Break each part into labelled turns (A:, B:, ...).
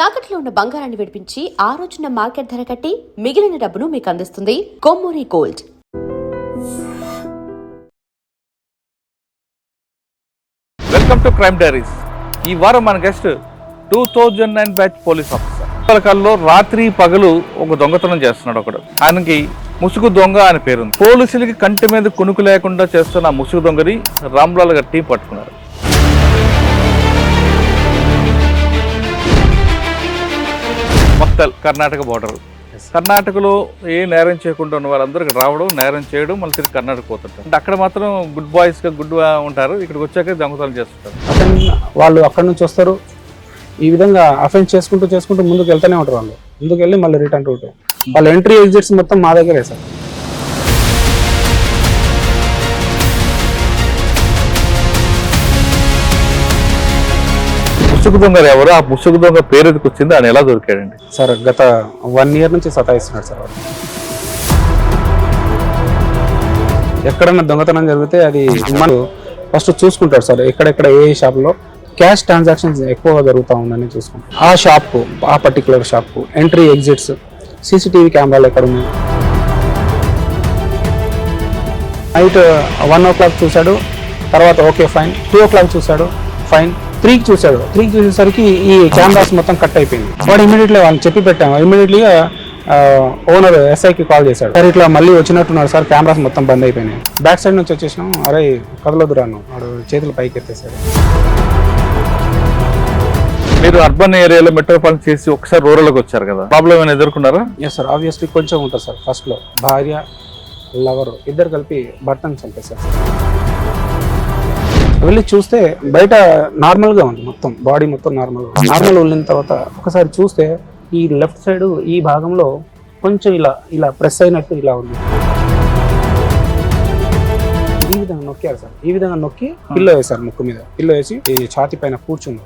A: తాకట్లో ఉన్న బంగారాన్ని విడిపించి ఆ రోజున మార్కెట్ ధర కట్టి మిగిలిన డబ్బును మీకు అందిస్తుంది Kommuri gold.
B: Welcome to crime diaries. ఈ వారం మన గెస్ట్ 2009 బ్యాచ్ పోలీస్ ఆఫీసర్. పలకల్లో రాత్రి పగలు ఒక దొంగతనం చేస్తున్నాడు ఒకడు. ఆయనకి ముసుగు దొంగ అని పేరుంది. పోలీసులకి కంటి మీద కునుకు లేకుండా చేస్తున్న ముసుగు దొంగని రామ్లాల్ గారి టీం పట్టుకున్నారు. మక్తల్ కర్ణాటక బోర్డర్. కర్ణాటకలో ఏ నేరం చేయకుండా ఉన్న వాళ్ళందరికీ రావడం, నేరం చేయడం, మళ్ళీ తిరిగి కర్ణాటక పోతుంటారు. అంటే అక్కడ మాత్రం గుడ్ బాయ్స్గా ఉంటారు, ఇక్కడికి వచ్చాక దొంగతనం చేస్తుంటారు.
C: వాళ్ళు అక్కడ నుంచి వస్తారు, ఈ విధంగా అఫెన్స్ చేసుకుంటూ ముందుకు వెళ్తూనే ఉంటారు. వాళ్ళు ముందుకు వెళ్ళి మళ్ళీ రిటర్న్ రూట్. వాళ్ళ ఎంట్రీ ఎగ్జిట్స్ మొత్తం మా దగ్గరే సార్.
B: ముసుగు దొంగ ఎవరు, ఆ ముసుగు దొంగ పేరు ఎందుకు వచ్చింది, ఆయన ఎలా దొరికాడండి?
C: సార్ గత 1 year నుంచి సతాయిస్తున్నాడు సార్. వాడు ఎక్కడన్నా దొంగతనం జరిగితే అది మనం ఫస్ట్ చూసుకుంటాడు సార్. ఎక్కడెక్కడ ఏ షాప్లో క్యాష్ ట్రాన్సాక్షన్స్ ఎక్కువగా జరుగుతూ ఉందని చూసుకుంటాం. ఆ షాప్కు, ఆ పర్టికులర్ షాప్కు ఎంట్రీ ఎగ్జిట్స్, సీసీటీవీ కెమెరాలు ఎక్కడ ఉన్నాయి. నైట్ 1 o'clock చూశాడు, తర్వాత ఓకే ఫైన్. 2 o'clock చూశాడు, ఫైన్. 3కి చూశాడు. 3కి చూసేసరికి ఈ కెమెరాస్ మొత్తం కట్ అయిపోయింది. వాడు ఇమీడియట్లీ వాళ్ళని చెప్పి పెట్టాము. ఇమీడియట్లీగా ఓనర్ ఎస్ఐకి కాల్ చేశాడు. సార్ ఇట్లా మళ్ళీ వచ్చినట్టున్నారు సార్, కెమెరాస్ మొత్తం బంద్ అయిపోయినాయి. బ్యాక్ సైడ్ నుంచి వచ్చేసినాం. అరే కదలొద్దు రాను, వాడు చేతులు పైకి ఎత్తేసాడు.
B: మీరు అర్బన్ ఏరియాలో మెట్రోపాలిటన్ చేసి ఒకసారి రూరల్కి వచ్చారు కదా, ప్రాబ్లం ఏమైనా ఎదుర్కొన్నారా?
C: ఎస్ సార్, ఆబ్వియస్లీ కొంచెం ఉంటుంది సార్. ఫస్ట్లో భార్య లవరు ఇద్దరు కలిపి భర్తను చంపేశారు. వెళ్ళి చూస్తే బయట నార్మల్గా ఉంది, మొత్తం బాడీ మొత్తం నార్మల్ వెళ్ళిన తర్వాత ఒకసారి చూస్తే ఈ లెఫ్ట్ సైడ్ ఈ భాగంలో కొంచెం ఇలా ప్రెస్ అయినట్టు ఇలా ఉంది. ఈ విధంగా నొక్కారు సార్. ఈ విధంగా నొక్కి పిల్లో వేశారు, ముక్కు మీద పిల్లో వేసి ఈ ఛాతి పైన కూర్చుంది.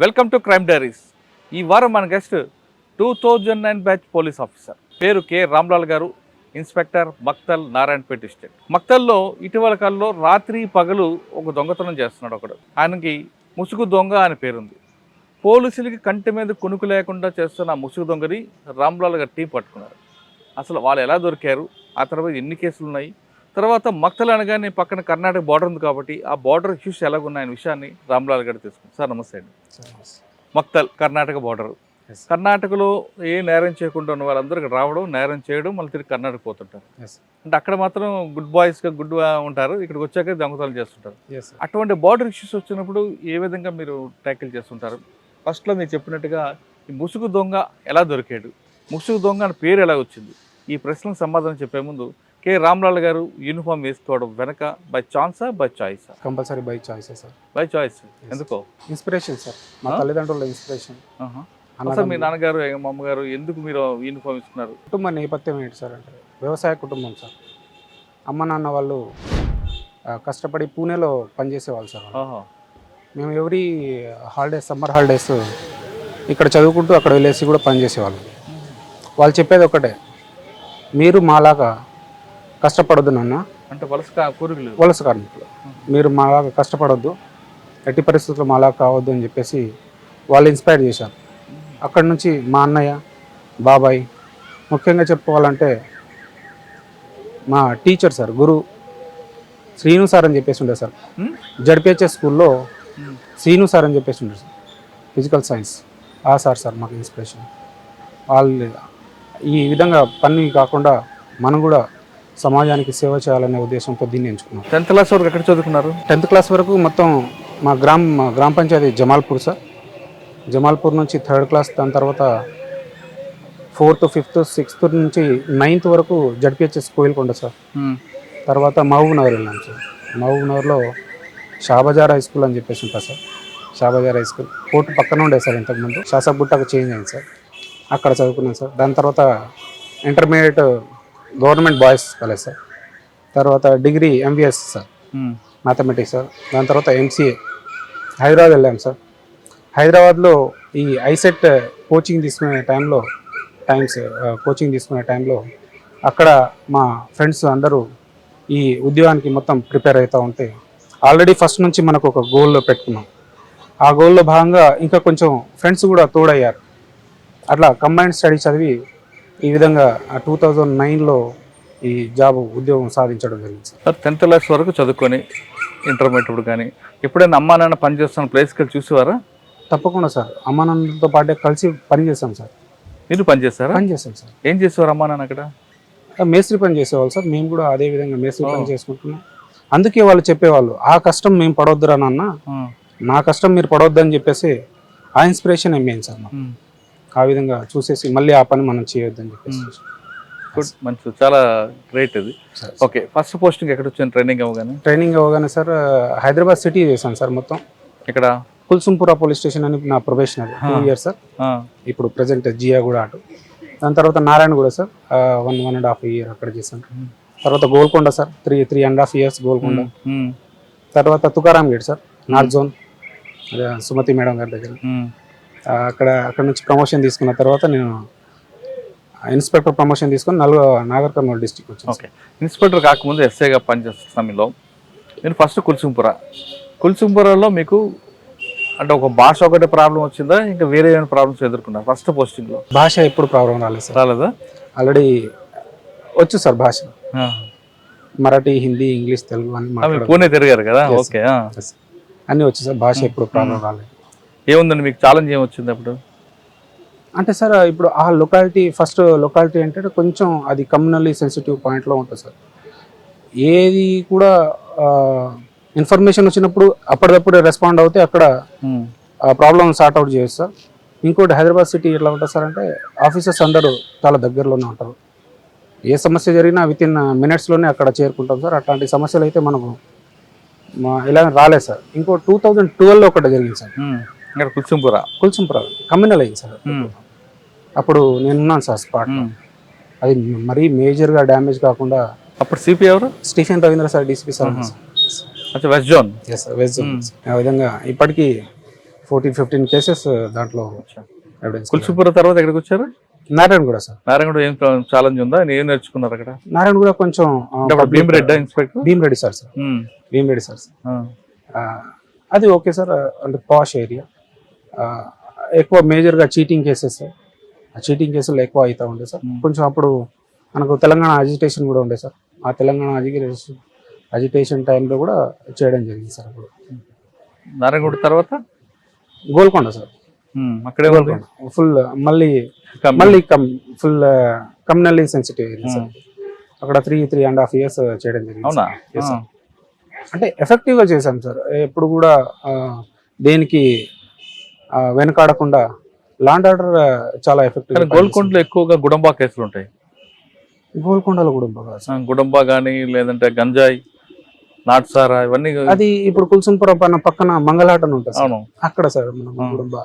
B: Welcome to crime diaries. ఈ వారం మన గెస్ట్ 2009 బ్యాచ్ పోలీస్ ఆఫీసర్, పేరు కె రామ్లాల్ గారు, ఇన్స్పెక్టర్, మక్తల్, నారాయణపేట డిస్ట్రిక్ట్. మక్తల్లో ఇటీవల కాలంలో రాత్రి పగలు ఒక దొంగతనం చేస్తున్నాడు ఒకడు. ఆయనకి ముసుగు దొంగ అని పేరుంది. పోలీసులకి కంటి మీద కునుకు లేకుండా చేస్తున్న ముసుగు దొంగని రామ్లాల్ గారి టీం పట్టుకున్నారు. అసలు వాళ్ళు ఎలా దొరికారు, ఆ తర్వాత ఎన్ని కేసులు ఉన్నాయి, తర్వాత మక్తల్ అనగానే పక్కన కర్ణాటక బార్డర్ ఉంది కాబట్టి ఆ బార్డర్ ఇష్యూస్ ఎలాగున్నాయనే విషయాన్ని రామ్లాల్ గారు తీసుకున్నారు. సార్ నమస్తే అండి. మక్తల్ కర్ణాటక బార్డర్. కర్ణాటకలో ఏ నేరం చేయకుండా ఉన్న వాళ్ళందరికీ రావడం, నేరం చేయడం, మళ్ళీ తిరిగి కర్ణాటక పోతుంటారు. అంటే అక్కడ మాత్రం గుడ్ బాయ్స్గా ఉంటారు, ఇక్కడికి వచ్చాక దొంగతనాలు చేస్తుంటారు. అటువంటి బార్డర్ ఇష్యూస్ వచ్చినప్పుడు ఏ విధంగా మీరు ట్యాకిల్ చేస్తుంటారు? ఫస్ట్లో మీరు చెప్పినట్టుగా ఈ ముసుగు దొంగ ఎలా దొరికాడు, ముసుగు దొంగ అని పేరు ఎలా వచ్చింది, ఈ ప్రశ్నలకు సమాధానం చెప్పే ముందు కె రామ్లాల్ గారు యూనిఫామ్ వేసుకోవడం వెనక బై ఛాన్సా, బై చాయిసా?
C: Compulsory by choice sir.
B: By choice. ఎందుకో?
C: ఇన్స్పిరేషన్ సార్, మా తల్లిదండ్రుల ఇన్స్పిరేషన్.
B: అసలు మీ నాన్నగారు, మా అమ్మగారు ఎందుకు మీరు యూనిఫామ్ ఇస్తున్నారు?
C: కుటుంబ నేపథ్యం ఏంటి సార్ అంటే వ్యవసాయ కుటుంబం సార్. అమ్మ నాన్న వాళ్ళు కష్టపడి పూణేలో పనిచేసేవాళ్ళు సార్. మేము ఎవ్రీ హాలిడేస్, సమ్మర్ హాలిడేస్ ఇక్కడ చదువుకుంటూ అక్కడ వెళ్ళేసి కూడా పనిచేసేవాళ్ళు. వాళ్ళు చెప్పేది ఒకటే, మీరు మాలాగా కష్టపడొద్దు నాన్న,
B: అంటే వలస
C: కార్మికులు, మీరు మాలాగా కష్టపడొద్దు, ఎట్టి పరిస్థితుల్లో మాలాగా కావద్దు అని చెప్పేసి వాళ్ళు ఇన్స్పైర్ చేశారు. అక్కడి నుంచి మా అన్నయ్య, బాబాయ్, ముఖ్యంగా చెప్పుకోవాలంటే మా టీచర్ సార్, గురు శ్రీను సార్ అని చెప్పేసి ఉండే సార్. జడ్పిహెచ్ఎస్ స్కూల్లో శ్రీను సార్ అని చెప్పేసి ఉండే సార్, ఫిజికల్ సైన్స్. ఆ సార్ మాకు ఇన్స్పిరేషన్. వాళ్ళు ఈ విధంగా పని కాకుండా మనం కూడా సమాజానికి సేవ చేయాలనే ఉద్దేశంతో దీన్ని ఎంచుకున్నాం.
B: 10th క్లాస్ వరకు ఎక్కడ చదువుకున్నారు?
C: 10th క్లాస్ వరకు మొత్తం మా గ్రామ పంచాయతీ జమాల్పూర్ సార్. జమాల్పూర్ నుంచి 3rd క్లాస్, దాని తర్వాత 4th, 5th, 6th నుంచి 9th వరకు జడ్పిహెచ్ఎస్ కోయిల్కొండ సార్. తర్వాత మహబూబ్ నగర్ వెళ్ళాం సార్. మహబూబ్ నగర్లో షాబజార్ హై స్కూల్ అని చెప్పేసి ఉంటుంది సార్. షాబజార్ హై స్కూల్ కోర్టు పక్కన ఉండే సార్, ఇంతకుముందు శాసగుట్టకు చేంజ్ అయింది సార్, అక్కడ చదువుకున్నాను సార్. దాని తర్వాత intermediate government boys college sir. తర్వాత degree MBS sir, mathematics sir. దాని తర్వాత ఎంసీఏ హైదరాబాద్ వెళ్ళాం సార్. హైదరాబాద్లో ఈ ఐసెట్ కోచింగ్ తీసుకునే టైంలో అక్కడ మా ఫ్రెండ్స్ అందరూ ఈ ఉద్యోగానికి మొత్తం ప్రిపేర్ అవుతూ ఉంటే ఆల్రెడీ ఫస్ట్ నుంచి మనకు ఒక గోల్లో పెట్టుకున్నాం. ఆ గోల్లో భాగంగా ఇంకా కొంచెం ఫ్రెండ్స్ కూడా తోడయ్యారు. అట్లా కంబైన్డ్ స్టడీ చదివి ఈ విధంగా 2009లో ఈ జాబ్ ఉద్యోగం సాధించడం జరిగింది సార్.
B: సార్ 10th క్లాస్ వరకు చదువుకొని ఇంటర్మీడియట్ కానీ ఎప్పుడైనా అమ్మా నాన్న పనిచేస్తున్న ప్లేస్కి వెళ్ళి చూసేవారా?
C: తప్పకుండా సార్, అమ్మా నాన్నలతో పాటే కలిసి పని చేస్తాం సార్.
B: మీరు పని చేస్తారా?
C: పని చేస్తాం సార్.
B: ఏం చేసేవారు అమ్మా నాన్న అక్కడ?
C: మేస్త్రి పని చేసేవాళ్ళు సార్. మేము కూడా అదే విధంగా మేస్త్రి పని చేసుకుంటున్నాం. అందుకే వాళ్ళు చెప్పేవాళ్ళు, ఆ కష్టం మేము పడవద్దురా నాన్న, నా కష్టం మీరు పడవద్దని చెప్పేసి ఆ ఇన్స్పిరేషన్ మెయిన్ సార్ మాకు. ఆ విధంగా చూసేసి మళ్ళీ ఆ పని మనం చేయొద్దని చెప్పేసి.
B: గుడ్, మంచి, చాలా గ్రేట్ ఇది. ఓకే, ఫస్ట్ పోస్టింగ్ ఎక్కడ వచ్చింది ట్రైనింగ్ అవ్వగానే?
C: ట్రైనింగ్ అవ్వగానే సార్ హైదరాబాద్ సిటీ చేశాను సార్ మొత్తం.
B: ఇక్కడ
C: కుల్సుంపురా పోలీస్ స్టేషన్ అని నా ప్రొఫెషనల్ 2 years సార్. ఇప్పుడు ప్రజెంట్ జియా కూడా అటు. దాని తర్వాత నారాయణగూడ సార్ 1.5 year అక్కడ చేశాను. తర్వాత గోల్కొండ సార్ 3.5 years గోల్కొండ. తర్వాత Tukaram gate sir north zone, Sumathi madam గారి దగ్గర. అక్కడ నుంచి ప్రమోషన్ తీసుకున్న తర్వాత నేను ఇన్స్పెక్టర్ ప్రమోషన్ తీసుకొని నాగర్ కర్నూలు డిస్ట్రిక్ట్ వచ్చాను.
B: ఓకే, ఇన్స్పెక్టర్ కాకముందు ఎస్ఐగా పనిచేస్తున్న సమయంలో నేను ఫస్ట్ కుల్సుంపురాలో మీకు అంటే ఒక భాష ఒకటే ప్రాబ్లం వచ్చిందా, ఇంకా వేరే ఏమైనా ప్రాబ్లమ్స్ ఎదుర్కొన్నారు ఫస్ట్ పోస్టింగ్లో?
C: భాష ఎప్పుడు ప్రాబ్లం రాలేదు సార్.
B: రాలేదా?
C: ఆల్రెడీ వచ్చు సార్ భాష. మరాఠీ, హిందీ, ఇంగ్లీష్, తెలుగు అన్ని
B: పూణే తిరిగారు కదా? ఓకే,
C: అన్నీ వచ్చు సార్. భాష ఎప్పుడు ప్రాబ్లం రాలేదు.
B: ఏముందండి మీకు ఛాలెంజ్ ఏమొచ్చింది అప్పుడు?
C: అంటే సార్ ఇప్పుడు ఆ లొకాలిటీ, ఫస్ట్ లొకాలిటీ అంటే కొంచెం అది కమ్యూనల్లీ సెన్సిటివ్ పాయింట్లో ఉంటుంది సార్. ఏది కూడా ఇన్ఫర్మేషన్ వచ్చినప్పుడు అప్పటికప్పుడు రెస్పాండ్ అవుతే అక్కడ ప్రాబ్లమ్ సార్ట్ అవుట్ చేయొచ్చు సార్. ఇంకోటి హైదరాబాద్ సిటీ ఎట్లా ఉంటుంది సార్ అంటే ఆఫీసర్స్ అందరూ చాలా దగ్గరలోనే ఉంటారు. ఏ సమస్య జరిగినా వితిన్ మినిట్స్లోనే అక్కడ చేరుకుంటాం సార్. అట్లాంటి సమస్యలు అయితే మనకు ఇలా రాలేదు సార్. ఇంకో 2012లో ఒకటి జరిగింది సార్. కుల్సుంపురా కమ్యూనల్ అయింది సార్. అప్పుడు నేనున్నాను సార్ స్పాట్. అది మరీ మేజర్గా డ్యామేజ్ కాకుండా.
B: అప్పుడు సిపి ఎవరు?
C: Stephen Ravindra sir, DCP sir.
B: West zone.
C: Yes sir, west zone. ఆ విధంగా ఇప్పటికీ 14-15 కేసెస్ దాంట్లో.
B: కుల్సుంపురా తర్వాత ఎక్కడికి వచ్చారు?
C: నారాయణగూడ సార్.
B: నారాయణగూడ ఏం ఛాలెంజ్ ఉందా? ఏం నేర్చుకున్నారు అక్కడ?
C: నారాయణగూడ కొంచెం
B: Bhimireddy inspector?
C: Bhimireddy sir. Bhimireddy sir. అది ఓకే సార్. అంటే పాష్ ఏరియా. ఎక్కువ మేజర్గా చీటింగ్ కేసెస్, ఆ చీటింగ్ కేసులు ఎక్కువ అవుతూ ఉండే సార్. కొంచెం అప్పుడు మనకు తెలంగాణ అజిటేషన్ కూడా ఉండే సార్. ఆ తెలంగాణ అజిటేషన్ టైంలో కూడా చేయడం జరిగింది సార్. అప్పుడు
B: నారాయణగూడ తర్వాత
C: గోల్కొండ సార్.
B: అక్కడే
C: ఫుల్ మళ్ళీ full communally sensitive area sir. అక్కడ 3.5 years చేయడం జరిగింది.
B: అవునా?
C: అంటే ఎఫెక్టివ్గా చేశాం సార్. ఎప్పుడు కూడా దేనికి వెనకాడకుండా లాండ్ ఆర్డర్ చాలా ఎఫెక్టివ్.
B: గోల్కొండలో ఎక్కువగా గుడంబా కేసులు ఉంటాయి.
C: గోల్కొండలో
B: గుడంబా కానీ లేదంటే గంజాయి, నాట్సారా, ఇవన్నీ.
C: అది ఇప్పుడు కుల్సుంపుర పక్కన మంగళాట అని ఉంటుంది సార్. అక్కడ సార్ మన గుడంబా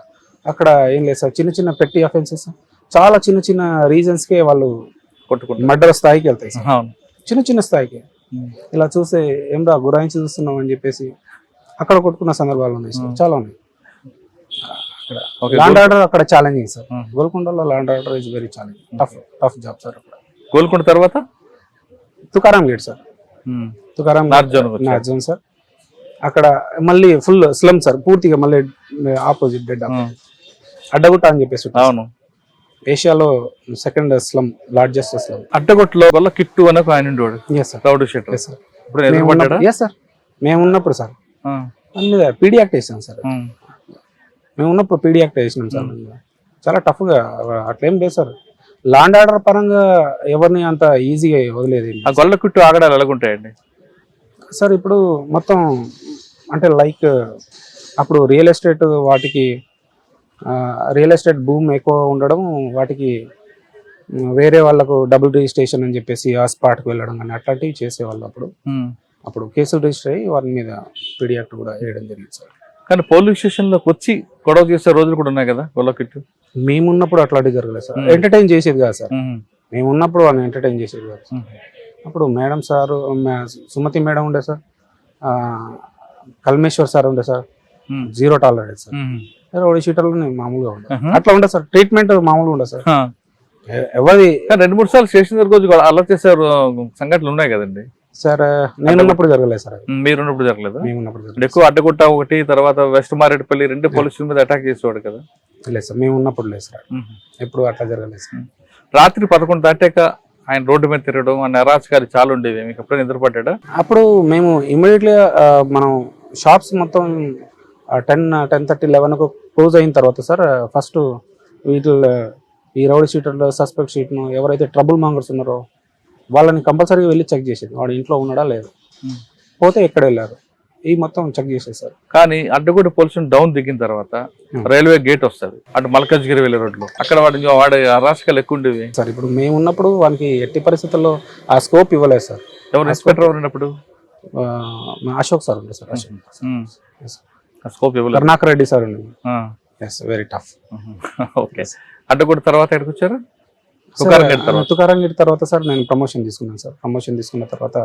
C: అక్కడ ఏం లేదు సార్. చిన్న చిన్న పెట్టి అఫెన్సెస్, చాలా చిన్న చిన్న రీజన్స్కే వాళ్ళు
B: కొట్టుకుంటారు.
C: మర్డర్ స్థాయికి వెళ్తాయి సార్. చిన్న చిన్న స్థాయికి ఇలా చూస్తే ఏమరా గురాయించి చూస్తున్నాం అని చెప్పేసి అక్కడ కొట్టుకున్న సందర్భాలు ఉన్నాయి సార్. చాలా ఉన్నాయి. లాండ్ ఆర్డర్ అక్కడ ఛాలెంజింగ్ సార్. గోల్కొండలో land order is very challenging. Tough job sir. అక్కడ
B: గోల్కొండ తర్వాత
C: Tukaram gate sir. Tukaram north zone sir. అక్కడ మళ్ళీ ఫుల్ స్లమ్ సార్. పూర్తిగా మళ్ళీ ఆపోజిట్ డెడ్ అడ్డగుట్ట అని చెప్పేసి.
B: అవును,
C: ఏషియాలో సెకండ్ స్లమ్, లార్జెస్ట్ స్లమ్.
B: అడ్డగుట్టలో వల్ల కిట్టు అనే ఆయన ఉండేవాడు.
C: సార్ మేము ఉన్నప్పుడు సార్ మీద పీడీ యాక్ట్ వేసాం సార్. మేము ఉన్నప్పుడు పీడీ యాక్ట్ వేసినాం సార్. చాలా టఫ్గా అట్లేం లేదు సార్. లాండ్ ఆర్డర్ పరంగా ఎవరిని అంత ఈజీగా వదిలేదు.
B: ఆ గొల్ల కిట్టు ఆగడాలు ఎలాగుంటాయండి
C: సార్? ఇప్పుడు మొత్తం అంటే లైక్ అప్పుడు రియల్ ఎస్టేట్, వాటికి రియల్ ఎస్టేట్ భూమి ఎక్కువ ఉండడం, వాటికి వేరే వాళ్ళకు డబుల్ రిజిస్ట్రేషన్ అని చెప్పేసి ఆ స్పాట్కి వెళ్ళడం కానీ అట్లాంటివి చేసేవాళ్ళు. అప్పుడు కేసులు రిజిస్టర్ అయ్యి వారి మీద పీడీ యాక్ట్ కూడా వేయడం జరిగింది సార్.
B: కానీ పోలీస్ స్టేషన్లోకి వచ్చి గొడవ చేసే రోజులు కూడా ఉన్నాయి కదా గొల్ల కిట్టు?
C: మేమున్నప్పుడు అట్లాంటివి జరగలేదు సార్. ఎంటర్టైన్ చేసేది కాదు సార్. మేమున్నప్పుడు వాళ్ళని ఎంటర్టైన్ చేసేది కాదు. అప్పుడు మేడం సార్, సుమతి మేడం ఉండే సార్, కల్మేశ్వర్ సార్ ఉండే సార్. Zero tolerance sir. ఓడి షీటర్లో మామూలుగా ఉండే అట్లా ఉండే సార్. ట్రీట్మెంట్ మామూలుగా ఉండే సార్. ఎవరి
B: కానీ 2-3 సార్లు స్టేషన్ దగ్గరకు వచ్చి అలా చేశారు సంఘటనలు ఉన్నాయి కదండి.
C: సార్ నేను ఉన్నప్పుడు జరగలేదు సార్, అది
B: మీరున్నప్పుడు జరగలేదు.
C: మేము ఉన్నప్పుడు
B: అంటే
C: జరగలేదు.
B: ఎక్కువ అడ్డగుట్ట ఒకటి, తర్వాత వెస్ట్ మారేడుపల్లి 2 పోలీసుల మీద అటాక్ చేసేవాడు కదా.
C: లేదు సార్, మేము ఉన్నప్పుడు లేదు సార్, ఎప్పుడు అట్లా జరగలేదు సార్.
B: రాత్రి 11 దాటాక ఆయన రోడ్డు మీద తిరగడం అనే అరాచకాలు చాలా ఉండేవి. మీకు ఎప్పుడైనా నిద్రపడ్డా?
C: అప్పుడు మేము ఇమ్మీడియట్లీ మనం షాప్స్ మొత్తం 10:30, 11కు క్లోజ్ అయిన తర్వాత సార్ ఫస్ట్ వీటిలో ఈ రౌడీ షీటర్లు, సస్పెక్ట్ షీట్ను ఎవరైతే ట్రబుల్ మాంగర్స్ ఉన్నారో వాళ్ళని కంపల్సరీగా వెళ్ళి చెక్ చేసేది, వాడు ఇంట్లో ఉన్నాడా లేదు, పోతే ఎక్కడ వెళ్ళారు, ఈ మొత్తం చెక్ చేసేసారు.
B: కానీ అడ్డగూడ పోలీసులు డౌన్ దిగిన తర్వాత రైల్వే గేట్ వస్తుంది, అటు మల్కాజ్గిరి వెళ్ళే రోడ్లో, అక్కడ వాడి అరాచకాలు ఎక్కువ ఉండేవి
C: సార్. ఇప్పుడు మేము ఉన్నప్పుడు వానికి ఎట్టి పరిస్థితుల్లో ఆ స్కోప్ ఇవ్వలేదు సార్.
B: ఎవరు ఇన్స్పెక్టర్ ఉన్నప్పుడు?
C: అశోక్ సార్ ఉండే సార్,
B: స్కోప్ ఇవ్వలేదు.
C: కరుణాకర్ రెడ్డి సార్ ఉండే. Very tough.
B: ఓకే. అడ్డగూడ తర్వాత ఎక్కడికి వచ్చారు?
C: తుకారంగేట్ తర్వాత సార్ నేను ప్రమోషన్ తీసుకున్నాను సార్. ప్రమోషన్ తీసుకున్న తర్వాత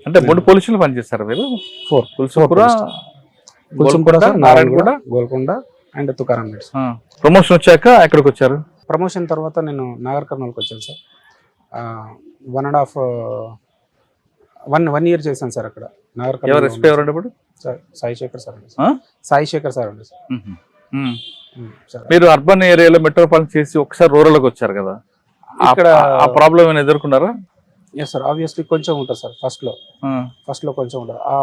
B: అంటే 3 పోలీసులు పనిచేస్తారు మీరు?
C: 4
B: గోల్కొండ, నారాయణగూడ,
C: గోల్కొండ అండ్ తుకారంగేట్.
B: ప్రమోషన్ వచ్చాక ఎక్కడికి వచ్చారు?
C: ప్రమోషన్ తర్వాత నేను నాగర్ కర్నూలుకి వచ్చాను సార్. 1.5 year చేశాను సార్ అక్కడ నాగర్ కర్నూలు.
B: ఎస్పీ ఎవరు ఉన్నప్పుడు?
C: సాయి శేఖర్ సార్ అండి. సాయి శేఖర్ సార్ అండి సార్.
B: మీరు అర్బన్ ఏరియాలో మెట్రోపాలిటన్ చేసి ఒకసారి రూరల్కి వచ్చారు కదా, ఇక్కడ ఆ ప్రాబ్లం ఏమైనా ఎదుర్కొన్నారా?
C: ఎస్ సార్, ఆబ్వియస్లీ కొంచెం ఉంటుంది సార్. ఫస్ట్ లో కొంచెం ఉంటుంది. ఆ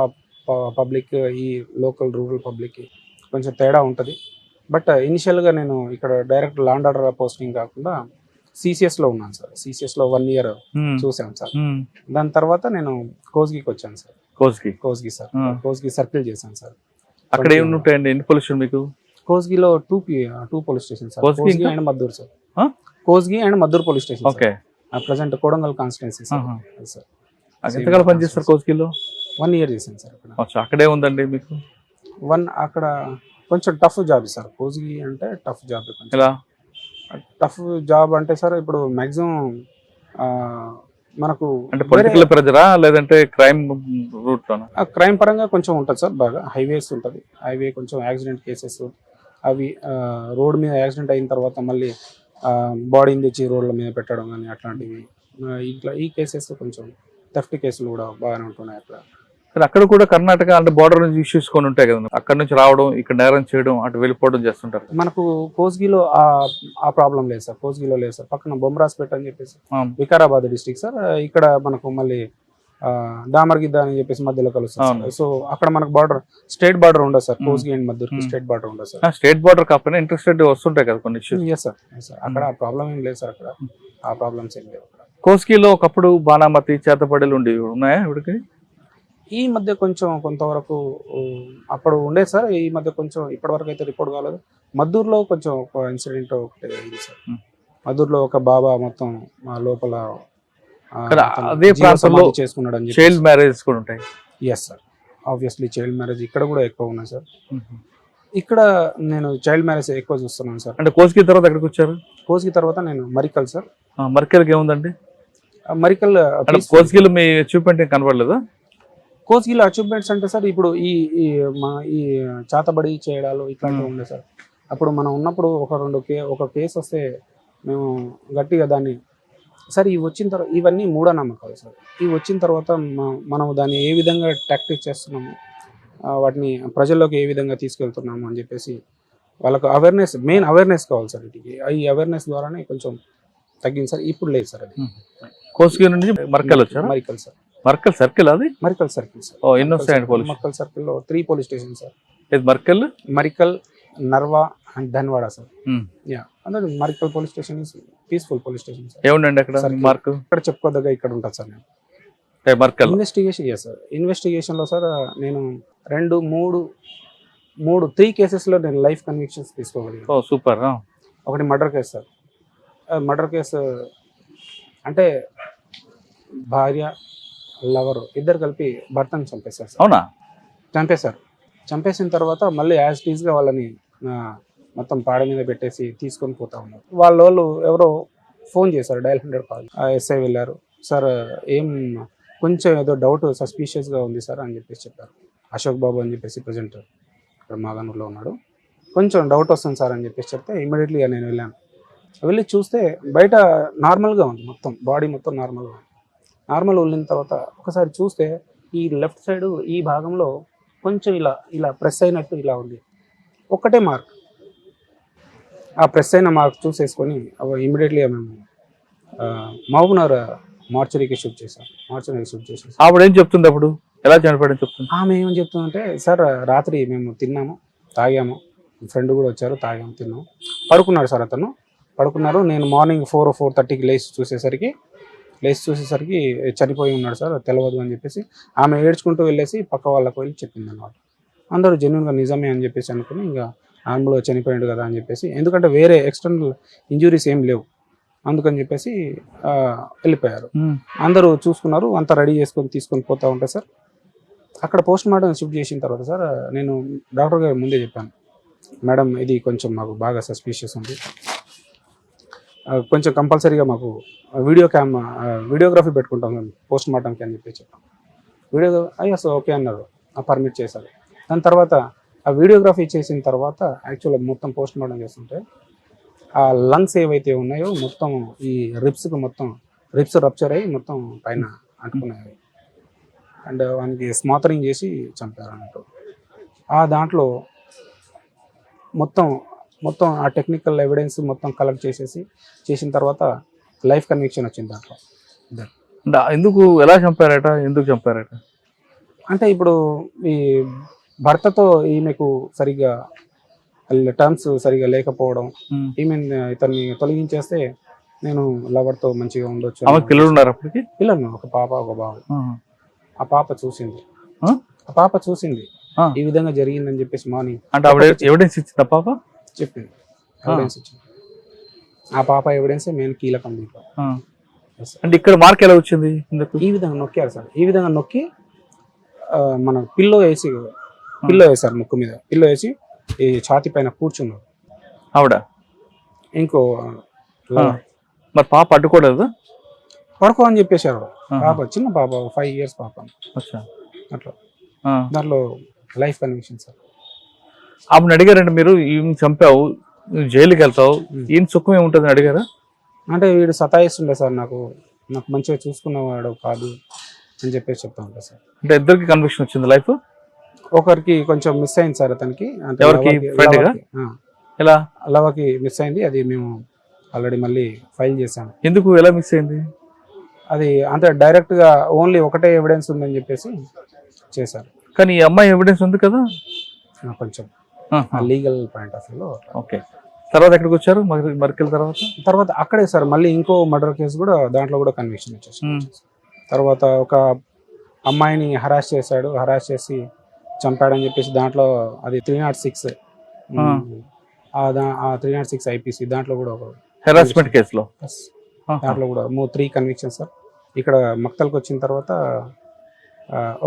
C: పబ్లిక్, ఈ లోకల్ రూరల్ పబ్లిక్ కొంచెం తేడా ఉంటుంది. బట్ ఇనిషియల్గా నేను ఇక్కడ డైరెక్ట్ లాండ్ ఆర్డర్ పోస్టింగ్ కాకుండా సిసిఎస్లో ఉన్నాను సార్. సిసిఎస్లో 1 year చూసాను సార్. దాని తర్వాత నేను కోస్గికి వచ్చాను sir. Kosgi sir, Kosgi circle చేశాను సార్.
B: అక్కడ ఏముంటాయండి? ఎన్ని పోలీసులు మీకు?
C: కోస్గిలో 2 police station sir. Kosgi and Maddur sir. Kosgi and Maddur police station.
B: Okay.
C: Present Kodangal constituency sir.
B: ఎంతకాలం పనిచేస్తారు కోస్గిలో?
C: 1 year చేశాను సార్ అక్కడ.
B: అక్కడే ఉందండి మీకు?
C: అక్కడ కొంచెం టఫ్ జాబ్ సార్. కోస్గి అంటే టఫ్ జాబ్.
B: ఎలా
C: టఫ్ జాబ్ అంటే సార్ ఇప్పుడు మాక్సిమం మనకు
B: అంటే పొలిటికల్ ప్రెజరా లేదంటే క్రైమ్ రూట్ లోనా?
C: క్రైమ్ పరంగా కొంచెం ఉంటుంది సార్. బాగా హైవేస్ ఉంటుంది. హైవే కొంచెం యాక్సిడెంట్ కేసెస్ అవి, రోడ్ మీద యాక్సిడెంట్ అయిన తర్వాత మళ్ళీ బాడీని తెచ్చి రోడ్ల మీద పెట్టడం కానీ అట్లాంటివి, ఇట్లా ఈ కేసెస్ కొంచెం థెఫ్ట్ కేసులు కూడా బాగానే ఉంటున్నాయి అక్కడ.
B: అక్కడ కూడా కర్ణాటక అంటే బార్డర్ నుంచి ఇష్యూస్ కొని ఉంటాయి కదా, అక్కడ నుంచి రావడం, ఇక్కడ నేరం చేయడం, అటు వెళ్ళిపోవడం చేస్తుంటారు.
C: మనకు కోస్గిలో ఆ ప్రాబ్లం లేదు సార్. కోస్గిలో లేదు సార్. పక్కన బొమ్రాస్పేట అని చెప్పేసి వికారాబాద్ డిస్ట్రిక్ట్ సార్. ఇక్కడ మనకు మళ్ళీ దామర్గిద్ద అని చెప్పేసి మధ్యలో కలుస్తుంది. సో అక్కడ మనకు బార్డర్, స్టేట్ బార్డర్ ఉండదు సార్. కోస్గి అండ్ మద్దూర్కి స్టేట్ బార్డర్ ఉండదు సార్.
B: స్టేట్ బార్డర్ కాకపోయినా ఇంటర్స్టేట్ వస్తుంటాయి కదా కొన్ని ఇష్యూస్.
C: Yes sir. అక్కడ ఆ ప్రాబ్లం ఏం లేదు సార్. అక్కడ ఆ ప్రాబ్లమ్స్ ఏం లేవు.
B: కోస్గిలో ఒకప్పుడు బాణామతి, చేతపడేలు ఉండేవి, ఉన్నాయా ఇప్పటికి?
C: ఈ మధ్య కొంతవరకు అప్పుడు ఉండేది సార్. ఈ మధ్య కొంచెం ఇప్పటివరకు అయితే రిపోర్ట్ కాలేదు. మద్దూరులో కొంచెం ఒక ఇన్సిడెంట్ ఒకటి అయింది సార్. మద్దూరులో ఒక బాబా మొత్తం లోపల
B: అదే ప్రాంతంలో
C: చేసుకున్నాడు అని
B: చైల్డ్ మ్యారేజ్ కూడా ఉంటాయి.
C: Yes sir, obviously child marriage ఇక్కడ కూడా ఎక్కువ ఉన్నాయి సార్. ఇక్కడ నేను చైల్డ్ మ్యారేజ్ ఎక్కువ చూస్తున్నాను సార్.
B: అంటే కోస్గి తర్వాత ఎక్కడికి వచ్చారు?
C: కోస్గి తర్వాత నేను మరికల్ సార్.
B: మరికల్కి ఏముందండి?
C: మరికల్
B: కోస్గిలో మీ అచీవ్మెంట్ కనబడలేదా?
C: కోస్గిలో అచీవ్మెంట్స్ అంటే సార్ ఇప్పుడు ఈ చాతబడి చేయడాలు ఇట్లాంటివి ఉండే సార్. అప్పుడు మనం ఉన్నప్పుడు ఒక కేసు వస్తే మేము గట్టిగా దాన్ని సార్ ఇవి వచ్చిన తర్వాత ఇవన్నీ మూఢనమ్మకాలు సార్. ఇవి వచ్చిన తర్వాత మనం దాన్ని ఏ విధంగా టాక్టిక్ చేస్తున్నాము, వాటిని ప్రజల్లోకి ఏ విధంగా తీసుకెళ్తున్నాము అని చెప్పేసి వాళ్ళకు అవేర్నెస్, మెయిన్ అవేర్నెస్ కావాలి సార్. వీటికి ఈ అవేర్నెస్ ద్వారానే కొంచెం తగ్గింది సార్. ఇప్పుడు లేదు సార్. అది
B: కోస్గి నుంచి మరికల్ వచ్చారు.
C: మరికల్ సార్.
B: మర్కల్ సర్కిల్ అది?
C: Marikal circle sir.
B: Innocent police.
C: Markal circle లో 3 police station sir.
B: Marikal,
C: Narva and Dhanwada sir. అంటే Marikal police station is peaceful police station sir.
B: ఏముండండి అక్కడ మార్క్?
C: ఇక్కడ చెప్పుకోదగ్గ ఇక్కడ ఉంటుంది సార్. నేను
B: మర్కల్
C: ఇన్వెస్టిగేషన్ సార్. ఇన్వెస్టిగేషన్ లో సార్ నేను 3 కేసెస్ లో నేను లైఫ్ కన్విక్షన్స్ తీసుకోగలిగాను.
B: సూపర్.
C: ఒకటి murder case sir. Murder case అంటే భార్య, లవర్ ఇద్దరు కలిపి భర్తను చంపేశారు సార్.
B: అవునా?
C: చంపేసిన తర్వాత మళ్ళీ యాజ్ టీజ్గా వాళ్ళని మొత్తం పాడ మీద పెట్టేసి తీసుకొని పోతా ఉన్నారు. వాళ్ళు ఎవరో ఫోన్ చేశారు, డయల్ 100 కాల్. ఎస్ఐ వెళ్ళారు. సార్ కొంచెం ఏదో డౌట్ సస్పీషియస్గా ఉంది సార్ అని చెప్పేసి చెప్పారు. అశోక్ బాబు అని చెప్పేసి ప్రజెంట్ ఇక్కడ మాగానూరులో ఉన్నాడు. కొంచెం డౌట్ వస్తుంది సార్ అని చెప్పేసి చెప్తే ఇమీడియట్లీగా నేను వెళ్ళాను. వెళ్ళి చూస్తే బయట నార్మల్గా ఉంది, మొత్తం బాడీ మొత్తం నార్మల్గా ఉంది. నార్మల్ వెళ్ళిన తర్వాత ఒకసారి చూస్తే ఈ లెఫ్ట్ సైడ్ ఈ భాగంలో కొంచెం ఇలా ఇలా ప్రెస్ అయినట్టు ఇలా ఉంది. ఒక్కటే మార్క్. ఆ ప్రెస్ అయిన మార్క్ చూసేసుకొని ఇమీడియట్లీ మేము మహబూబ్నగర్ మార్చరీకి షిఫ్ట్ చేసాం.
B: ఆవిడ ఏం చెప్తుంది అప్పుడు, ఎలా చనిపోయాడని చెప్తుంది?
C: ఆమె ఏమని చెప్తుందంటే, సార్ రాత్రి మేము తిన్నాము, తాగాము, ఫ్రెండ్ కూడా వచ్చారు, తాగాము, తిన్నాము, పడుకున్నాడు సార్. అతను పడుకున్నారు. నేను మార్నింగ్ 4:30కి లేచి చూసేసరికి చనిపోయి ఉన్నాడు సార్, తెలియదు అని చెప్పేసి ఆమె ఏడ్చుకుంటూ వెళ్ళేసి పక్క వాళ్ళకి వెళ్ళి చెప్పింది అన్నమాట. అందరూ జెన్యున్గా నిజమే అని చెప్పేసి అనుకుని ఇంకా ఆమెలో చనిపోయాడు కదా అని చెప్పేసి, ఎందుకంటే వేరే ఎక్స్టర్నల్ ఇంజురీస్ ఏం లేవు అందుకని చెప్పేసి వెళ్ళిపోయారు. అందరూ చూసుకున్నారు, అంతా రెడీ చేసుకొని తీసుకొని పోతూ ఉంటాయి సార్. అక్కడ పోస్ట్ మార్టం షిఫ్ట్ చేసిన తర్వాత సార్ నేను డాక్టర్ గారు ముందే చెప్పాను, మేడం ఇది కొంచెం మాకు బాగా సస్పీషియస్ ఉంది, కొంచెం కంపల్సరీగా మాకు వీడియోగ్రఫీ పెట్టుకుంటాం పోస్ట్ మార్టంకి అని చెప్పి చెప్పాను. అయ్యా సో ఓకే అన్నారు, పర్మిట్ చేశారు. దాని తర్వాత ఆ వీడియోగ్రఫీ చేసిన తర్వాత యాక్చువల్గా మొత్తం పోస్ట్ మార్టం చేస్తుంటే ఆ లంగ్స్ ఏవైతే ఉన్నాయో మొత్తం ఈ రిప్స్ రప్చర్ అయ్యి మొత్తం పైన అంటుకున్నాయి. అండ్ వానికి స్మాతరింగ్ చేసి చంపారు అన్నట్టు. ఆ దాంట్లో మొత్తం ఆ టెక్నికల్ ఎవిడెన్స్ మొత్తం కలెక్ట్ చేసిన తర్వాత లైఫ్ కన్విక్షన్ వచ్చింది దాంట్లో.
B: ఎలా చంపారట, ఎందుకు చంపారట
C: అంటే ఇప్పుడు ఈ భర్తతో ఈమెకు సరిగ్గా టర్మ్స్ సరిగా లేకపోవడం, ఈమె ఇతన్ని తొలగించేస్తే నేను లవర్తో మంచిగా ఉండొచ్చు.
B: పిల్లలు ఉన్నారు అప్పటికి?
C: పిల్లలు, ఒక పాప ఒక బాబు. ఆ పాప చూసింది ఈ విధంగా జరిగిందని చెప్పేసి మార్నింగ్.
B: అంటే ఎవిడెన్స్ ఇచ్చింది పాప?
C: చెప్పింది, ఎవిడెన్స్ ఇచ్చింది. ఆ పాప ఎవిడెన్సే మెయిన్ కీలకం దీంట్లో.
B: అంటే ఇక్కడ మార్క్ ఎలా వచ్చింది?
C: ఈ విధంగా నొక్కారు సార్, ఈ విధంగా నొక్కి మన పిల్లో వేసారు, ముక్కు మీద పిల్లో వేసి ఈ ఛాతి పైన కూర్చున్నారు
B: ఆవిడ. ఇంకో మరి పాప అడ్డుకోలేదు?
C: పడుకో అని చెప్పేశారు. పాప చిన్న పాప, 5 years పాప అట్లా. దాంట్లో లైఫ్ కన్విక్షన్ సార్.
B: ఆమెను అడిగారంటే మీరు ఈమె చంపావు, జైలుకి వెళ్తావు, ఈయన సుఖం ఏముంటుంది అడిగారా?
C: అంటే వీడు సతాయిస్తుండే సార్, నాకు మంచిగా చూసుకున్నవాడు కాదు అని చెప్పేసి చెప్తా ఉంటా సార్.
B: అంటే ఇద్దరికి కన్విక్షన్ వచ్చింది లైఫ్?
C: ఒకరికి కొంచెం మిస్ అయింది సార్ అతనికి. లవకి మిస్ అయింది, అది మేము ఆల్రెడీ మళ్ళీ ఫైల్ చేశాము.
B: ఎందుకు, ఎలా మిస్ అయింది?
C: అది అంతే డైరెక్ట్ గా ఓన్లీ ఒకటే ఎవిడెన్స్ ఉందని చెప్పేసి చేశారు.
B: కానీ ఈ అమ్మాయి ఎవిడెన్స్ ఉంది కదా
C: కొంచెం లీగల్ పాయింట్ ఆఫ్ వ్యూలో.
B: ఓకే, తర్వాత ఎక్కడికి వచ్చారు? మరికెళ్ళ తర్వాత
C: అక్కడే సార్ మళ్ళీ ఇంకో మర్డర్ కేసు కూడా, దాంట్లో కూడా కన్విక్షన్ వచ్చేసి. తర్వాత ఒక అమ్మాయిని హరాస్ చేసి చంపాడని చెప్పేసి దాంట్లో అది 306 306 IPC దాంట్లో కూడా ఒక
B: హెరాస్మెంట్ కేసులో
C: దాంట్లో కూడా 3 కన్విక్షన్ సార్. ఇక్కడ మక్తల్కి వచ్చిన తర్వాత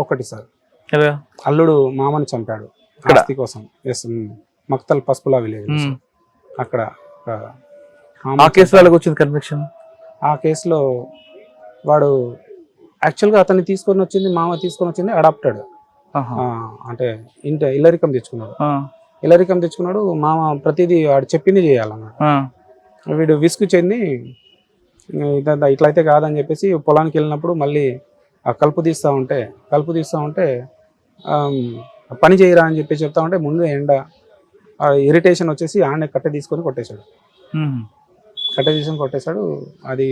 C: ఒకటి సార్, అల్లుడు మామని చంపాడు ఆస్తి కోసం. మక్తల్ పసుపులా విలేజ్ అక్కడ.
B: ఆ కేసులో వచ్చింది కన్విక్షన్.
C: ఆ కేసులో వాడు యాక్చువల్గా అతన్ని మామ తీసుకొని వచ్చింది అడాప్టెడ్, అంటే ఇల్లరికం తెచ్చుకున్నాడు. మామ ప్రతిదీ వాడు చెప్పింది చేయాలన్నాడు. వీడు విసుగు చెంది ఇట్లయితే కాదని చెప్పేసి పొలానికి వెళ్ళినప్పుడు మళ్ళీ ఆ కలుపు తీస్తూ ఉంటే పని చేయరా అని చెప్పి చెప్తా ఉంటే ముందు ఎండ ఇరిటేషన్ వచ్చేసి ఆడనే కట్టె తీసుకొని కొట్టేశాడు. అది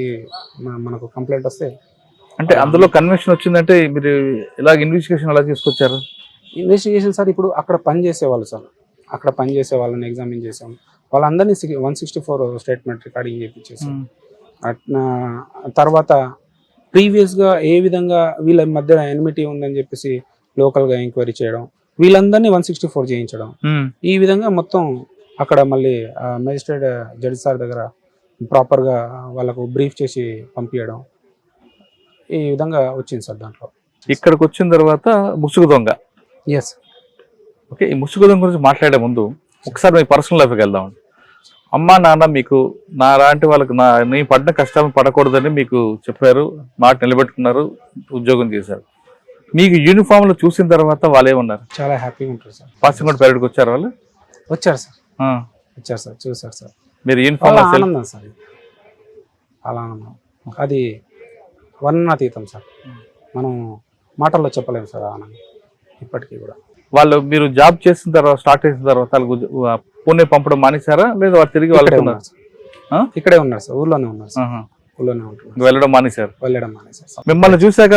C: మనకు కంప్లైంట్ వస్తే.
B: అంటే అందులో కన్విక్షన్ వచ్చిందంటే మీరు ఇలా ఇన్వెస్టిగేషన్ ఎలా తీసుకొచ్చారు?
C: ఇన్వెస్టిగేషన్ సార్ ఇప్పుడు అక్కడ పని చేసేవాళ్ళు సార్, అక్కడ పని చేసే వాళ్ళని ఎగ్జామిన్ చేసాం. వాళ్ళందరినీ 164 స్టేట్మెంట్ రికార్డింగ్ చేయించేసాం. తర్వాత ప్రీవియస్గా ఏ విధంగా వీళ్ళ మధ్య ఎనిమిటీ ఉందని చెప్పేసి లోకల్గా ఎంక్వైరీ చేయడం, వీళ్ళందరినీ 164 చేయించడం. ఈ విధంగా మొత్తం అక్కడ మళ్ళీ మేజిస్ట్రేట్ జడ్జి సార్ దగ్గర ప్రాపర్గా వాళ్ళకు బ్రీఫ్ చేసి పంపించడం, ఈ విధంగా వచ్చింది సార్. దాంట్లో
B: ఇక్కడికి వచ్చిన తర్వాత ముసుగు దొంగ.
C: ఎస్.
B: ఓకే, ఈ ముసుగు దొంగ గురించి మాట్లాడే ముందు ఒకసారి మీ పర్సనల్ లైఫ్కి వెళ్దాం. అమ్మ నాన్న మీకు నా లాంటి వాళ్ళకి నీ పడిన కష్టాలు పడకూడదని మీకు చెప్పారు, మాట నిలబెట్టుకున్నారు, ఉద్యోగం చేశారు. మీకు యూనిఫామ్లో చూసిన తర్వాత వాళ్ళు ఏమన్నారు?
C: చాలా హ్యాపీగా ఉంటారు సార్.
B: పాసింగ్ అవుట్ పీరియడ్కి వచ్చారు వాళ్ళు?
C: వచ్చారు సార్, చూసారు సార్.
B: మీరు
C: చాలా
B: యూనిఫామ్
C: ఆనందం సార్ ఇది. చాలా ఆనందం. అది వర్ణనాతీతం సార్. మనం మాటల్లో చెప్పలేము సార్ ఆ ఆనందం ఇప్పటికీ కూడా.
B: వాళ్ళు మీరు జాబ్ చేసిన తర్వాత స్టార్ట్ చేసిన తర్వాత వాళ్ళకు పూణే పంపడం మానేశారా లేదా వాళ్ళు తిరిగి
C: ఇక్కడే
B: వాళ్ళు
C: ఉన్నారు సార్. ఇక్కడే ఉన్నారు సార్, ఊర్లోనే ఉన్నారు సార్. ఊర్లోనే ఉంటున్నారు,
B: వెళ్ళడం మానేశారు.
C: వెళ్ళడం మానేశారు సార్.
B: మిమ్మల్ని చూశాక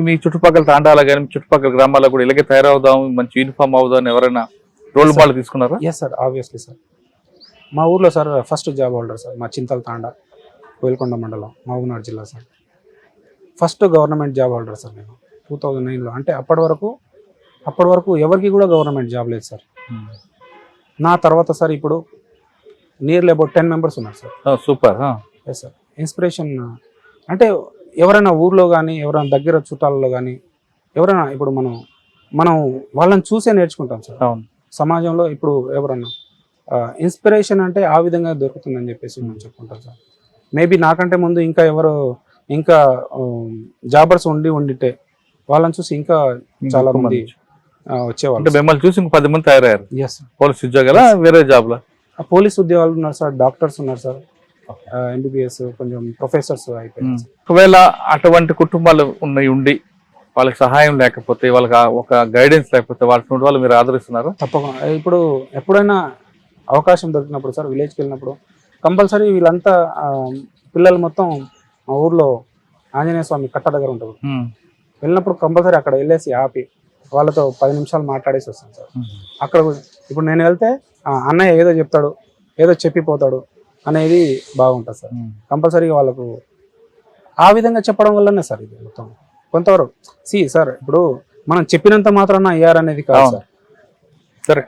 B: మీ చుట్టుపక్కల తాండాల కానీ చుట్టుపక్కల గ్రామాల్లో కూడా ఇలాగే తయారవుదాం, మంచి యూనిఫామ్ అవుదాం అని ఎవరైనా రోల్ మోడల్ తీసుకున్నారా?
C: Yes sir, obviously sir. మా ఊర్లో sir first job holder sir, మా చింతల తాండా, కోయిల్కొండ మండలం, మహబూబ్నగర్ జిల్లా sir. First government job holder sir నేను 2009లో. అంటే అప్పటి వరకు ఎవరికి కూడా గవర్నమెంట్ జాబ్ లేదు సార్. నా తర్వాత సార్ ఇప్పుడు నియర్లీ అబౌట్ 10 మెంబర్స్ ఉన్నారు sir.
B: Super.
C: Yes sir. Inspiration అంటే ఎవరైనా ఊర్లో కానీ ఎవరైనా దగ్గర చుట్టాలలో కానీ ఎవరైనా ఇప్పుడు మనం వాళ్ళని చూసే నేర్చుకుంటాం సార్. సమాజంలో ఇప్పుడు ఎవరన్నా ఇన్స్పిరేషన్ అంటే ఆ విధంగా దొరుకుతుందని చెప్పేసి మనం చెప్పుకుంటాం సార్. మేబీ నాకంటే ముందు ఇంకా జాబర్స్ ఉండితే వాళ్ళని చూసి ఇంకా చాలా మంది వచ్చేవాళ్ళు.
B: మిమ్మల్ని చూసి 10 మంది తయారయ్యారు.
C: Yes sir.
B: పోలీస్ ఉద్యోగాల వేరే జాబ్లా?
C: పోలీస్ ఉద్యోగాలు ఉన్నారు సార్, డాక్టర్స్ ఉన్నారు సార్, MBBS, కొంచెం ప్రొఫెసర్స్ అయిపోయారు.
B: ఒకవేళ అటువంటి కుటుంబాలు ఉండి వాళ్ళకి సహాయం లేకపోతే, వాళ్ళకి ఒక గైడెన్స్ లేకపోతే వాళ్ళు మీరు ఆదరిస్తున్నారు?
C: తప్పకుండా. ఇప్పుడు ఎప్పుడైనా అవకాశం దొరికినప్పుడు సార్, విలేజ్కి వెళ్ళినప్పుడు కంపల్సరీ వీళ్ళంతా పిల్లలు మొత్తం మా ఊర్లో ఆంజనేయ స్వామి కట్ట దగ్గర ఉంటుంది. వెళ్ళినప్పుడు కంపల్సరీ అక్కడ వెళ్ళేసి ఆపి వాళ్ళతో 10 నిమిషాలు మాట్లాడేసి వస్తాను సార్. అక్కడ ఇప్పుడు నేను వెళ్తే అన్నయ్య ఏదో చెప్తాడు, ఏదో చెప్పిపోతాడు అనేది బాగుంటుంది సార్. కంపల్సరీగా వాళ్ళకు ఆ విధంగా చెప్పడం వల్లనే సార్ ఇది మొత్తం కొంతవరకు. సార్ ఇప్పుడు మనం చెప్పినంత మాత్రాన అయ్యారు అనేది కాదు సార్. సరే,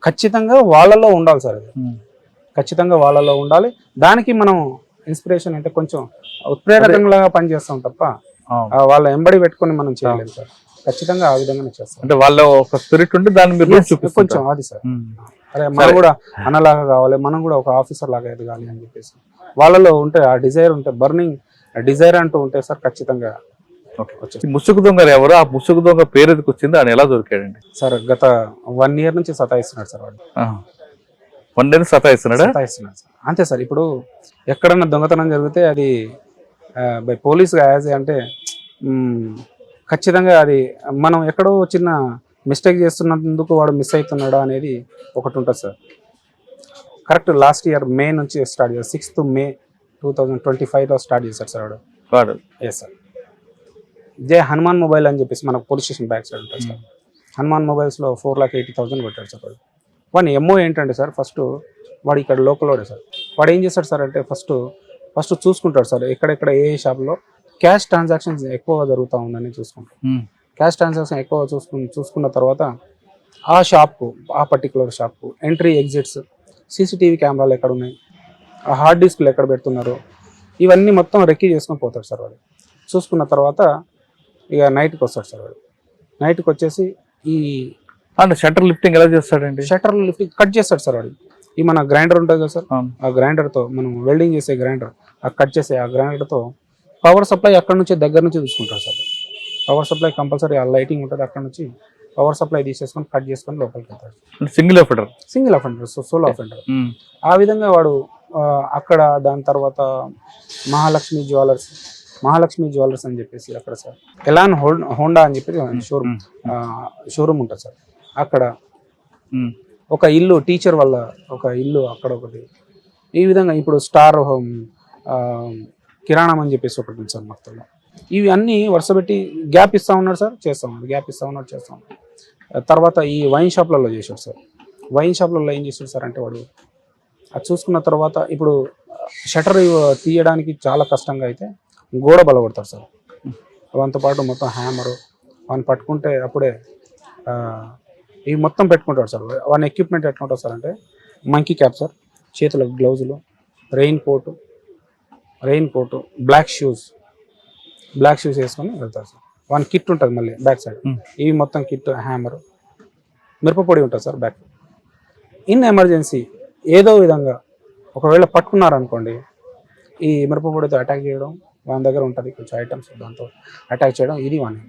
C: ఖచ్చితంగా వాళ్ళలో ఉండాలి సార్. ఇది ఖచ్చితంగా వాళ్ళలో ఉండాలి. దానికి మనం ఇన్స్పిరేషన్ అంటే కొంచెం ఉత్ప్రేరకంగా పనిచేస్తాం తప్ప వాళ్ళ ఎంబడి పెట్టుకొని మనం చేయలేము సార్. ఖచ్చితంగా ఆ విధంగానే చేస్తాం.
B: అంటే వాళ్ళ ఒక స్పిరిట్ ఉంటే దాన్ని మీరు
C: కొంచెం అది సార్. అరే మనం కూడా అన్నలాగా కావాలి, మనం కూడా ఒక ఆఫీసర్ లాగా ఎదగాలి అని చెప్పేసి వాళ్ళలో ఉంటే ఆ డిజైర్ ఉంటే, బర్నింగ్ డిజైర్ అంటూ ఉంటే సార్ ఖచ్చితంగా.
B: ముసుగు దొంగ ఎవరు? ఆ ముసుగు దొంగ పేరు ఎందుకు వచ్చింది, ఆయన ఎలా దొరికాడండి
C: సార్? గత 1 year నుంచి సతాయిస్తున్నాడు సార్ వాడు.
B: 1 year సతాయిస్తున్నాడు
C: సార్. అంతే సార్. ఇప్పుడు ఎక్కడన్నా దొంగతనం జరిగితే అది బై పోలీస్ అంటే ఖచ్చితంగా అది మనం ఎక్కడో చిన్న మిస్టేక్ చేస్తున్నందుకు వాడు మిస్ అవుతున్నాడా అనేది ఒకటి ఉంటుంది sir. Correct last year May నుంచి స్టార్ట్ చేశారు. 6th May 2025లో స్టార్ట్ చేశారు సార్ వాడు. Yes sir. Jai Hanuman mobile అని చెప్పేసి మనకు పోలీస్ స్టేషన్ బ్యాక్ సైడ్ ఉంటుంది సార్. హనుమాన్ మొబైల్స్లో 4,80,000 కొట్టాడు సార్ వాడు. వాడిని ఎంఓ ఏంటంటే సార్, ఫస్ట్ వాడు ఇక్కడ లోకల్ వాడే సార్. వాడు ఏం చేస్తాడు సార్ అంటే ఫస్ట్ చూసుకుంటాడు సార్ ఎక్కడెక్కడ ఏ షాప్లో క్యాష్ ట్రాన్సాక్షన్స్ ఎక్కువగా జరుగుతూ ఉందని చూసుకుంటాడు. క్యాష్ ట్రాన్సాక్షన్ ఎక్కువ చూసుకున్న తర్వాత ఆ షాప్కు, ఆ పర్టికులర్ షాప్కు ఎంట్రీ, ఎగ్జిట్స్, CCTV కెమెరాలు ఎక్కడ ఉన్నాయి, ఆ హార్డ్ డిస్క్లు ఎక్కడ పెడుతున్నారు, ఇవన్నీ మొత్తం రెక్కీ చేసుకొని పోతాడు సార్ వాడు. చూసుకున్న తర్వాత ఇక నైట్కి వస్తాడు సార్ వాడు. నైట్కి వచ్చేసి
B: షట్టర్ లిఫ్టింగ్ ఎలా చేస్తాడండి?
C: షట్టర్ లిఫ్టింగ్ కట్ చేస్తాడు సార్ వాడు. ఈ మన గ్రైండర్ ఉంటుంది కదా సార్, ఆ గ్రైండర్తో మనం వెల్డింగ్ చేసే గ్రైండర్, ఆ కట్ చేసే ఆ గ్రైండర్తో పవర్ సప్లై అక్కడ నుంచి దగ్గర నుంచి చూసుకుంటారు సార్. పవర్ సప్లై కంపల్సరీ ఆ లైటింగ్ ఉంటుంది, అక్కడ నుంచి పవర్ సప్లై తీసేసుకొని కట్ చేసుకొని లోపలికి వెళ్తాడు.
B: Single offender, solo offender. ఆ విధంగా వాడు అక్కడ దాని తర్వాత మహాలక్ష్మి జ్యువెలర్స్ అని చెప్పేసి అక్కడ సార్ ఎలాన్ హోండా అని చెప్పేసి షోరూమ్ ఉంటుంది సార్. అక్కడ ఒక ఇల్లు, టీచర్ వల్ల ఒక ఇల్లు అక్కడ ఒకటి. ఈ విధంగా ఇప్పుడు స్టార్ హోమ్, కిరాణం అని చెప్పేసి ఒకటి ఉంది సార్ మొత్తంలో. ఇవి అన్నీ వరుస పెట్టి గ్యాప్ ఇస్తూ ఉన్నాడు సార్, చేస్తూ ఉన్నాడు. తర్వాత ఈ వైన్ షాప్లలో చేశాడు సార్. వైన్ షాప్లలో ఏం చేశాడు సార్ అంటే వాడు అది చూసుకున్న తర్వాత ఇప్పుడు షటర్ తీయడానికి చాలా కష్టంగా అయితే గోడ బలగొడతారు సార్. వాటితో పాటు మొత్తం హ్యామరు వాడిని పట్టుకుంటే అప్పుడే ఇవి మొత్తం పెట్టుకుంటాడు సార్. వాని ఎక్విప్మెంట్ ఎట్లా ఉంటుంది సార్ అంటే మంకీ క్యాప్ సార్, చేతులకు గ్లౌజులు, రెయిన్ కోటు, బ్లాక్ షూస్ వేసుకొని వెళ్తారు సార్. వాని కిట్ ఉంటుంది మళ్ళీ బ్యాక్ సైడ్. ఇవి మొత్తం కిట్, హ్యామరు, మిరపపొడి ఉంటుంది సార్ బ్యాక్. ఇన్ ఎమర్జెన్సీ ఏదో విధంగా ఒకవేళ పట్టుకున్నారనుకోండి, ఈ మిరపపొడితో అటాక్ చేయడం వాని దగ్గర ఉంటుంది, కొంచెం ఐటమ్స్ దాంతో అటాక్ చేయడం, ఇది వాని.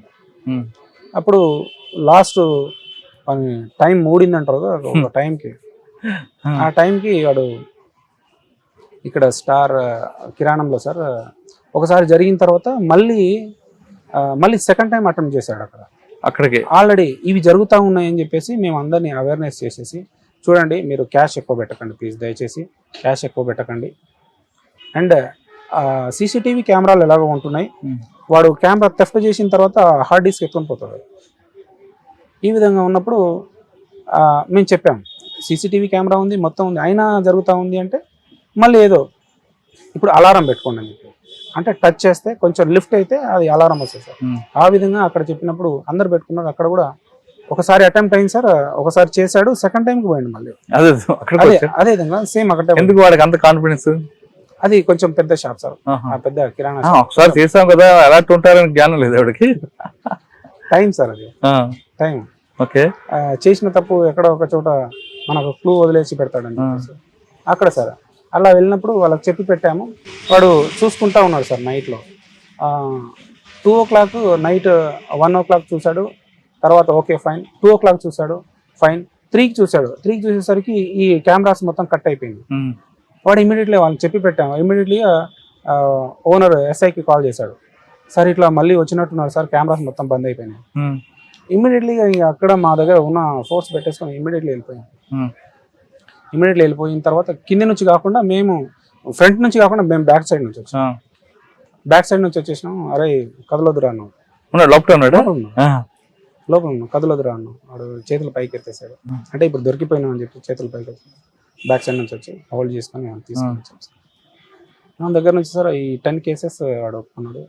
B: అప్పుడు లాస్ట్ వాని టైం మూడిందంటారు కదా ఒక టైంకి, ఆ టైంకి వాడు
C: ఇక్కడ స్టార్ కిరాణంలో సార్ ఒకసారి జరిగిన తర్వాత మళ్ళీ సెకండ్ టైం అటెంప్ట్ చేశాడు
B: అక్కడికి.
C: ఆల్రెడీ ఇవి జరుగుతూ ఉన్నాయని చెప్పేసి మేము అందరినీ అవేర్నెస్ చేసేసి, చూడండి మీరు క్యాష్ ఎక్కువ పెట్టకండి ప్లీజ్, దయచేసి క్యాష్ ఎక్కువ పెట్టకండి. అండ్ సీసీటీవీ కెమెరాలు ఎలాగో ఉంటున్నాయి, వాడు కెమెరా థెఫ్ట్ చేసిన తర్వాత హార్డ్ డిస్క్ ఎత్తుకొని పోతాడు. ఈ విధంగా ఉన్నప్పుడు మేము చెప్పాం సీసీటీవీ కెమెరా ఉంది, మొత్తం ఉంది, అయినా జరుగుతూ ఉంది అంటే మళ్ళీ ఏదో ఇప్పుడు అలారం పెట్టుకోండి అని చెప్పి, అంటే టచ్ చేస్తే కొంచెం లిఫ్ట్ అయితే అది అలారం వస్తుంది సార్. ఆ విధంగా అక్కడ చెప్పినప్పుడు అందరు పెట్టుకున్నారు. అక్కడ కూడా ఒకసారి అటెంప్ట్ అయింది సార్, ఒకసారి చేశాడు, సెకండ్ టైంకి పోయింది మళ్ళీ అదే విధంగా సేమ్ అక్కడ.
B: ఎందుకు వాడికి అంత కాన్ఫిడెన్స్?
C: అది కొంచెం పెద్ద షాప్ సార్, పెద్ద కిరాణా.
B: ఒకసారి చేసాం కదా అలాంటి ఉంటారని జ్ఞానం లేదు వాడికి.
C: టైం సార్ అది టైం.
B: ఓకే,
C: చేసిన తప్పు ఎక్కడ ఒక చోట మనకు క్లూ వదిలేసి పెడతాడండి అక్కడ సార్. అలా వెళ్ళినప్పుడు వాళ్ళకి చెప్పి పెట్టాము, వాడు చూసుకుంటా ఉన్నాడు సార్. నైట్లో 2 o'clock నైట్ 1 o'clock చూశాడు, తర్వాత ఓకే ఫైన్. 2 o'clock చూశాడు, ఫైన్. 3కి చూశాడు, 3కి చూసేసరికి ఈ కెమెరాస్ మొత్తం కట్ అయిపోయింది. వాడు ఇమీడియట్లీ వాళ్ళకి చెప్పి పెట్టాము. ఇమీడియట్లీగా ఓనర్ ఎస్ఐకి కాల్ చేశాడు, సార్ ఇట్లా మళ్ళీ వచ్చినట్టున్నారు సార్, కెమెరాస్ మొత్తం బంద్ అయిపోయినాయి. ఇమీడియట్లీగా అక్కడ మా దగ్గర ఉన్న ఫోర్స్ పెట్టేసుకొని ఇమీడియట్లీ వెళ్ళిపోయాం. ఇమీడియట్లీ వెళ్ళిపోయిన తర్వాత కింద నుంచి కాకుండా మేము ఫ్రంట్ నుంచి కాకుండా మేము బ్యాక్ సైడ్ నుంచి వచ్చాం. బ్యాక్ సైడ్ నుంచి వచ్చేసినాం. అరే కదలొద్దురా అన్నాం, లోపల ఉన్నాం, కదలొద్దురా అన్నాం. వాడు చేతులు పైకి ఎత్తేసాడు, అంటే ఇప్పుడు దొరికిపోయినాం అని చెప్పి చేతులు పైకి ఎత్తాడు. బ్యాక్ సైడ్ నుంచి వచ్చి హోల్డ్ చేసుకొని తీసుకొని వచ్చాం సార్. నా దగ్గర నుంచి సార్ ఈ 10 cases వాడు ఒప్పుకున్నాడు.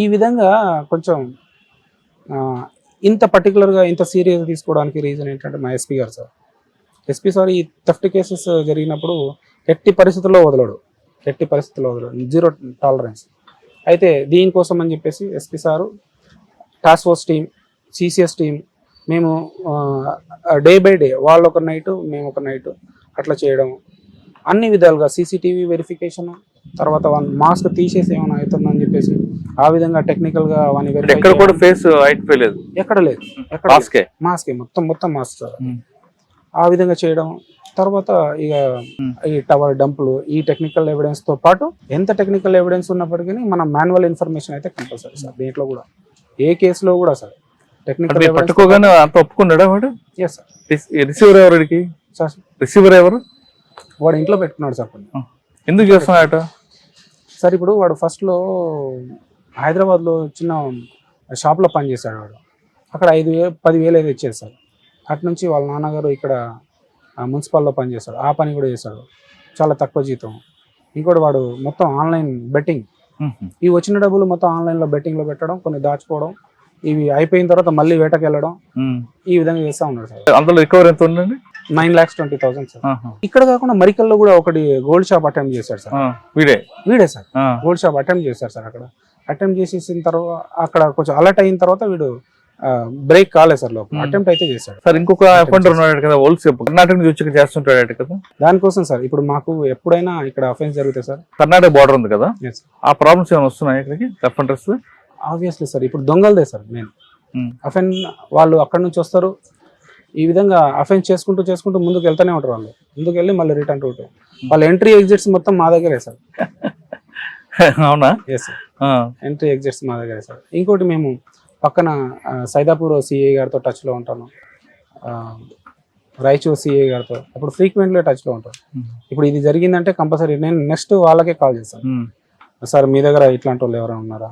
C: ఈ విధంగా కొంచెం ఇంత పర్టికులర్గా ఇంత సీరియస్ తీసుకోవడానికి రీజన్ ఏంటంటే మా ఎస్పీ గారు సార్. ఎస్పీ సార్ ఈ థెఫ్ట్ కేసెస్ జరిగినప్పుడు ఎట్టి పరిస్థితుల్లో వదలడు, జీరో టాలరెన్స్. అయితే దీనికోసం అని చెప్పేసి SP sir, task force team, CCS team, మేము డే బై డే వాళ్ళు ఒక నైట్ మేము ఒక నైట్ అట్లా చేయడం, అన్ని విధాలుగా సీసీటీవీ వెరిఫికేషన్, తర్వాత మాస్క్ తీసేసి ఏమైనా అవుతుందని చెప్పేసి ఆ విధంగా టెక్నికల్గా వాని
B: ఎక్కడ కూడా ఫేస్ అయిపోలేదు,
C: ఎక్కడ లేదు, ఎక్కడ మాస్కే మొత్తం మాస్క్ సార్. ఆ విధంగా చేయడం. తర్వాత ఇక ఈ టవర్ డంపులు, ఈ టెక్నికల్ ఎవిడెన్స్ తో పాటు ఎంత టెక్నికల్ ఎవిడెన్స్ ఉన్నప్పటికీ మన మాన్యువల్ ఇన్ఫర్మేషన్ అయితే కంపల్సరీ సార్. దీంట్లో కూడా ఏ కేసులో కూడా సార్ టెక్నికల్
B: పట్టుకోగానే అంత ఒప్పుకున్నాడా వాడు?
C: Yes sir.
B: రిసీవర్ ఎవరికి
C: సార్?
B: రిసీవర్ ఎవరు?
C: వాడు ఇంట్లో పెట్టుకున్నాడు సార్.
B: ఎందుకు చేస్తున్నాడట
C: సార్? ఇప్పుడు వాడు ఫస్ట్లో హైదరాబాద్లో చిన్న షాప్లో పనిచేశాడు వాడు. అక్కడ 5,000-10,000 అయితే ఇచ్చేది సార్. అటు నుంచి వాళ్ళ నాన్నగారు ఇక్కడ మున్సిపాల్లో పనిచేస్తాడు, ఆ పని కూడా చేశాడు, చాలా తక్కువ జీతం. ఇంకోటి వాడు మొత్తం ఆన్లైన్ బెట్టింగ్, ఈ వచ్చిన డబ్బులు మొత్తం ఆన్లైన్లో బెట్టింగ్లో పెట్టడం, కొన్ని దాచుకోవడం, ఇవి అయిపోయిన తర్వాత మళ్ళీ వేటకి వెళ్ళడం, ఈ విధంగా చేస్తూ ఉన్నాడు సార్.
B: అందులో రికవరీ ఎంత ఉందండి?
C: 9,20,000 సార్. ఇక్కడ కాకుండా మరికల్లో కూడా ఒకటి గోల్డ్ షాప్ అటెంప్ట్ చేశాడు సార్. వీడే సార్ గోల్డ్ షాప్ అటెంప్ట్ చేశాడు సార్. అక్కడ అటెంప్ట్ చేసేసిన తర్వాత అక్కడ కొంచెం అలర్ట్ అయిన తర్వాత వీడు బ్రేక్ కాలేదు సార్, లోపల అటెంప్ట్ అయితే చేశాడు
B: సార్. ఇంకొక అఫెండర్ ఉన్నాడు కదా, కర్ణాటక నుంచి వచ్చి చేస్తుంటాడు కదా.
C: దానికోసం సార్ ఇప్పుడు మాకు ఎప్పుడైనా ఇక్కడ అఫెన్స్ జరిగితే సార్,
B: కర్ణాటక బార్డర్ ఉంది కదా, ఆ ప్రాబ్లమ్స్ ఏమైనా వస్తున్నాయి ఇక్కడికి అఫెండర్స్?
C: ఆబ్వియస్లీ సార్, ఇప్పుడు దొంగలదే సార్ మెయిన్ అఫెన్. వాళ్ళు అక్కడ నుంచి వస్తారు, ఈ విధంగా అఫెన్స్ చేసుకుంటూ ముందుకు వెళ్తూనే ఉంటారు. వాళ్ళు ముందుకు వెళ్ళి మళ్ళీ రిటర్న్ రూట్, వాళ్ళ ఎంట్రీ ఎగ్జిట్స్ మొత్తం మా దగ్గరే సార్.
B: అవునా?
C: ఎస్ సార్, ఎంట్రీ ఎగ్జిట్స్ మా దగ్గరే సార్. ఇంకోటి మేము పక్కన సైదాపూర్ సిఐ గారితో టచ్లో ఉంటాను, రాయచూర్ సిఐ గారితో అప్పుడు ఫ్రీక్వెంట్లీ టచ్లో ఉంటాను. ఇప్పుడు ఇది జరిగిందంటే కంపల్సరీ నేను నెక్స్ట్ వాళ్ళకే కాల్ చేస్తాను, సార్ మీ దగ్గర ఇట్లాంటి వాళ్ళు ఎవరైనా ఉన్నారా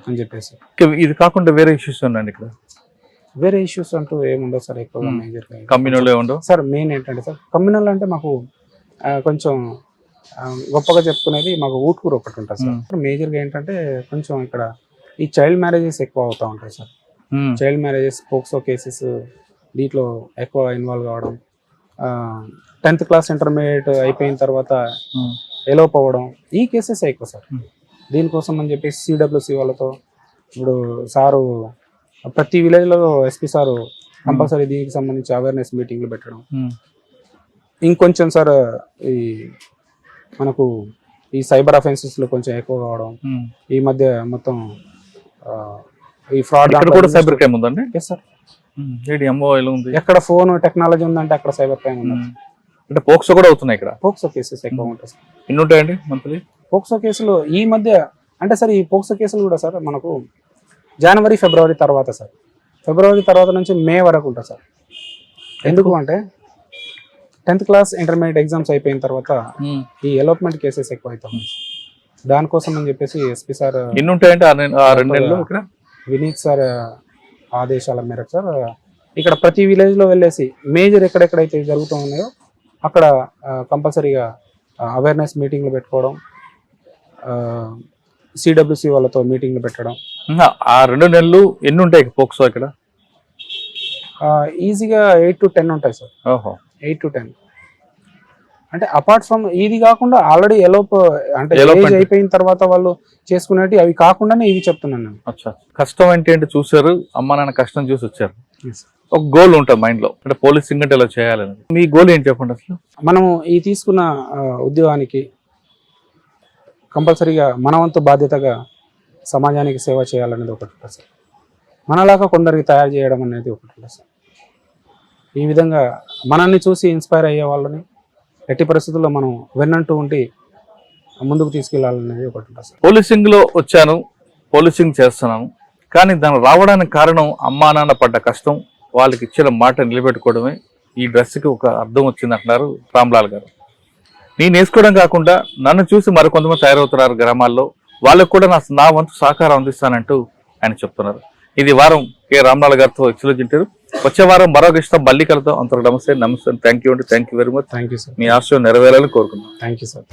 C: అని చెప్పేసి.
B: ఇది కాకుండా వేరే ఇష్యూస్ ఉన్నాయండి ఇక్కడ?
C: వేరే ఇష్యూస్ అంటూ ఏముండవు సార్, ఎక్కువగా మేజర్
B: కమ్యూనల్ ఉండవు సార్.
C: మెయిన్ ఏంటంటే సార్ కమ్యూనల్ అంటే మాకు కొంచెం గొప్పగా చెప్పుకునేది మాకు ఊట్కూరు ఒకటి ఉంటుంది సార్. మేజర్గా ఏంటంటే కొంచెం ఇక్కడ ఈ చైల్డ్ మ్యారేజెస్ ఎక్కువ అవుతూ ఉంటాయి sir. Child marriages, POCSO cases దీంట్లో ఎక్కువ ఇన్వాల్వ్ కావడం, 10th క్లాస్ ఇంటర్మీడియట్ అయిపోయిన తర్వాత ఎలోప్ అవ్వడం, ఈ కేసెస్ ఎక్కువ సార్. దీనికోసం అని చెప్పేసి సిడబ్ల్యూసి వాళ్ళతో ఇప్పుడు సారు ప్రతి విలేజ్లో ఎస్పీ సారు కంపల్సరీ దీనికి సంబంధించి అవేర్నెస్ మీటింగ్లు పెట్టడం. ఇంకొంచెం సార్ ఈ మనకు ఈ సైబర్ అఫెన్సెస్లో కొంచెం ఎక్కువ కావడం, ఈ మధ్య మొత్తం ఈ ఫ్రాడ్
B: సైబర్ క్రైమ్ ఉందండి.
C: ఎస్ సార్,
B: ఎక్కడ ఫోన్ టెక్నాలజీ ఉందంటే అక్కడ సైబర్ క్రైమ్ ఉంది. అంటే పోక్సో కూడా అవుతున్నాయి ఇక్కడ.
C: పోక్సో కేసెస్ ఎక్కువ ఉంటాయి సార్.
B: ఎన్ని ఉంటాయండి మంత్లీ?
C: పోక్సో కేసులు ఈ మధ్య అంటే సార్ ఈ పోక్సో కేసులు కూడా సార్ మనకు జనవరి ఫిబ్రవరి తర్వాత సార్, ఫిబ్రవరి తర్వాత నుంచి మే వరకు ఉంటుంది సార్. ఎందుకు అంటే 10th క్లాస్ ఇంటర్మీడియట్ ఎగ్జామ్స్ అయిపోయిన తర్వాత ఈ ఎలోప్మెంట్ కేసెస్ ఎక్కువ అవుతాయి. దానికోసం అని చెప్పేసి ఎస్పీ సార్
B: ఎన్ని ఉంటాయంటే ఆ 2 నెలలు ఇక్కడ
C: వినీత్ సార్ ఆదేశాల మేరకు సార్ ఇక్కడ ప్రతి విలేజ్ లో వెళ్ళేసి మేజర్ ఎక్కడెక్కడైతే జరుగుతూ ఉన్నాయో అక్కడ కంపల్సరీగా అవేర్నెస్ మీటింగ్లు పెట్టుకోవడం, సిడబ్ల్యూసి వాళ్ళతో మీటింగ్లు పెట్టడం.
B: ఆ 2 నెలలు ఎన్ని ఉంటాయి పోక్సో ఇక్కడ?
C: ఈజీగా 8 to 10 ఉంటాయి సార్.
B: ఓహో,
C: 8 to 10 అంటే అపార్ట్ ఫ్రమ్ ఇది కాకుండా ఆల్రెడీ అంటే ఏజ్ అయిపోయిన తర్వాత వాళ్ళు చేసుకునేవి అవి కాకుండానే ఇవి చెప్తున్నాను నేను.
B: అచ్చా, కష్టం ఏంటి చూసారు, అమ్మ నాన్న కష్టం చూసి వచ్చారు. ఒక గోల్ ఉంటుంది మైండ్ లో, అంటే పోలీసింగ్ అంటే ఇలా చేయాలని. మీ గోల్ ఏంటి చెప్పండి అసలు?
C: మనము ఈ తీసుకున్న ఉద్యోగానికి కంపల్సరీగా మన వంతు బాధ్యతగా సమాజానికి సేవ చేయాలనేది ఒకటి ఉంటుంది సార్. మనలాగా కొందరికి తయారు చేయడం అనేది ఒకటి ఉంటుంది సార్. ఈ విధంగా మనల్ని చూసి ఇన్స్పైర్ అయ్యే వాళ్ళని ఎట్టి పరిస్థితుల్లో మనం వెన్నంటూ ఉండి ముందుకు తీసుకెళ్లాలనేది ఒకటి ఉంటుంది సార్.
B: పోలీసింగ్ లో వచ్చాను, పోలీసింగ్ చేస్తున్నాను, కానీ దాని రావడానికి కారణం అమ్మా నాన్న పడ్డ కష్టం, వాళ్ళకి ఇచ్చిన మాట నిలబెట్టుకోవడమే. ఈ డ్రెస్కి ఒక అర్థం వచ్చింది అంటున్నారు రామ్లాల్ గారు. నేను వేసుకోవడం కాకుండా నన్ను చూసి మరికొంతమంది తయారవుతున్నారు గ్రామాల్లో, వాళ్ళకు కూడా నా వంతు సహకారం అందిస్తానంటూ ఆయన చెప్తున్నారు. ఇది వారం కె రామ్లాల్ గారితో ఎక్స్క్లూజివ్. వచ్చే వారం మరో ఇష్టం మళ్ళీ కలుద్దాం. అంతకు నమస్తే. థ్యాంక్ యూ అండి. Thank you very much.
C: Thank you sir.
B: మీ ఆశయం నెరవేరాలని కోరుకున్నాను.
C: Thank you sir.